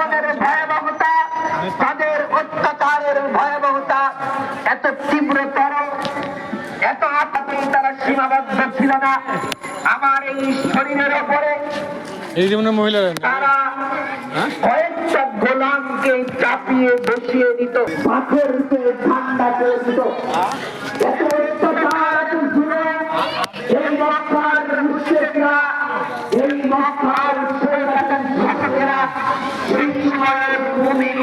ভয়াবহতা, তাদের অত্যাচারের ভয়াবহতা এত তীব্রতর, এত আঘাতেই তারা সীমাবদ্ধ ছিল না। আমার এই শরীরের ওপরে তারা কয়েকটা গোলামকে চাপিয়ে বসিয়ে দিত, পাথরকে ঠান্ডা করে দিত। এত অত্যাচার ছিল এই মক্কার মুশরিকরা, এই মক্কার শাসকেরা সেই সময়ের মুমিন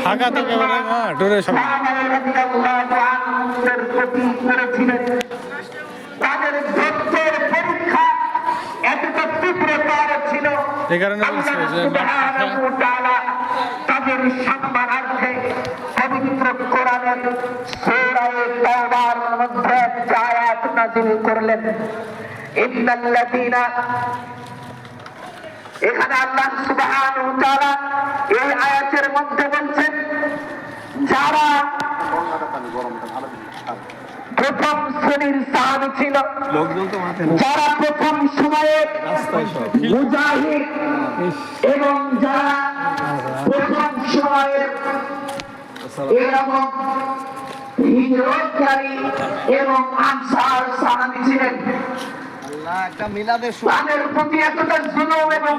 করেছিলেন। তাদের ধৈর্যের পরীক্ষা এতটা তীব্রতর ছিল, তাদের সম্মানার্থে পবিত্র কোরআনের সূরা তাওবার মধ্যে একটা আয়াত নাযিল করলেন। ইন্নাল্লাযীনা, এখানে আল্লাহ সুবহানাহু ওয়া তাআলা এই আয়াতের মধ্যে বলছেন, যারা প্রথম শ্রেণীর সাহাবী ছিল, যারা প্রথম সময়ে মুজাহিদ এবং যারা প্রথম সময়ে এরকম হিজরতকারী এবং আনসার সাহাবী ছিলেন, তাদের প্রতি এতটা জুলুম এবং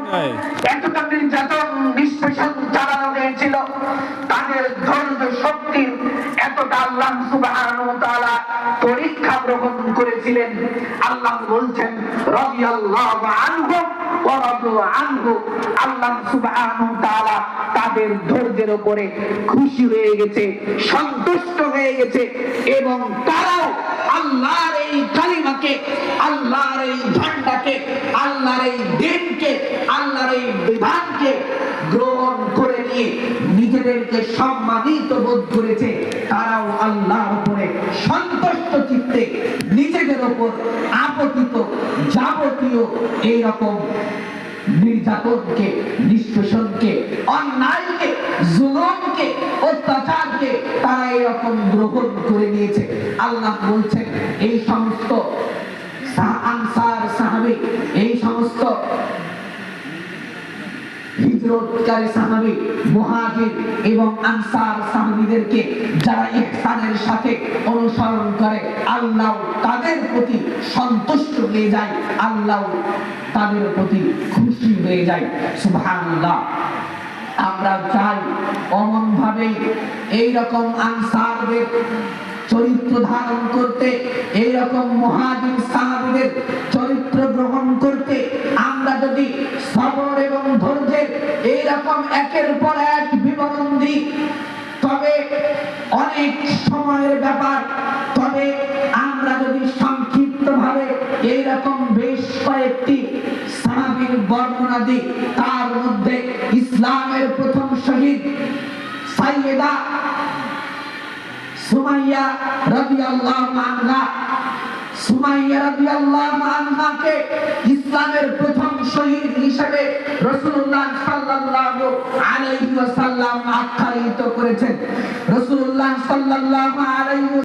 এতটা নির্যাতন নিষ্পেষণ চালানো হয়েছিল, তাদের ধৈর্য শক্তির এতটা আল্লাহ সুবহানাহু ওয়া তাআলা পরীক্ষা গ্রহণ করেছিলেন। আল্লাহ বলছেন রাদিয়াল্লাহু আনহুম ওয়া রাদু আনহু, আল্লাহ সুবহানাহু ওয়া তাআলা তাদের ধৈর্যের উপরে খুশি হয়ে গেছে, সন্তুষ্ট হয়ে গেছে এবং তারাও আল্লাহর এই কালিমাকে, আল্লাহর এই ঝান্ডাকে, আল্লাহর এই দ্বীনকে, আল্লাহর এই বিধানকে গ্রহণ করে নিয়ে নিজেদেরকে সম্মানিত বোধ করেছে। তারাও আল্লাহর উপরে সন্তুষ্ট চিত্তে নিজেদের উপর আপতিত যাবতীয় এইরকম নির্যাতনকে, নিষ্পেষণকে, অন্যায়কে, জুলুমকে, অত্যাচারকে তারা এরকম গ্রহণ করে নিয়েছে। আল্লাহ বলছেন এই সমস্ত আনসার সাহাবী, এই সমস্ত হিজরতকারী সাহাবী, মুহাজির এবং আনসার সাহাবীদেরকে যারা ইহসানের সাথে অনুসরণ করে, আল্লাহ তাদের প্রতি সন্তুষ্ট হয়ে যায়, আল্লাহ তাদের প্রতি খুশি হয়ে যায়। সুবহানাল্লাহ। আমরা চাই অমন ভাবে এইরকম আনসারদের চরিত্র ধারণ করতে, এইরকম মুহাজির সাহাবীদের চরিত্র গ্রহণ করতে। আমরা যদি সবর এবং ধৈর্যের এইরকম একের পর এক বিবরণ দিই, তবে অনেক সময়ের ব্যাপার। তবে আমরা যদি সংক্ষিপ্ত ভাবে এইরকম বেশ কয়েকটি সাহাবীর বর্ণনা দিই, তার মধ্যে ইসলামের প্রথম শহীদ সাইয়েদা সুমাইয়া রাদিয়াল্লাহু আনহা, সুমাইয়া রাদিয়াল্লাহু আনহাকে ইসলামের প্রথম শহীদ হিসেবে রাসূলুল্লাহ সাল্লাল্লাহু আলাইহি ওয়াসাল্লাম আখ্যায়িত করেছেন। রাসূলুল্লাহ সাল্লাল্লাহু আলাইহি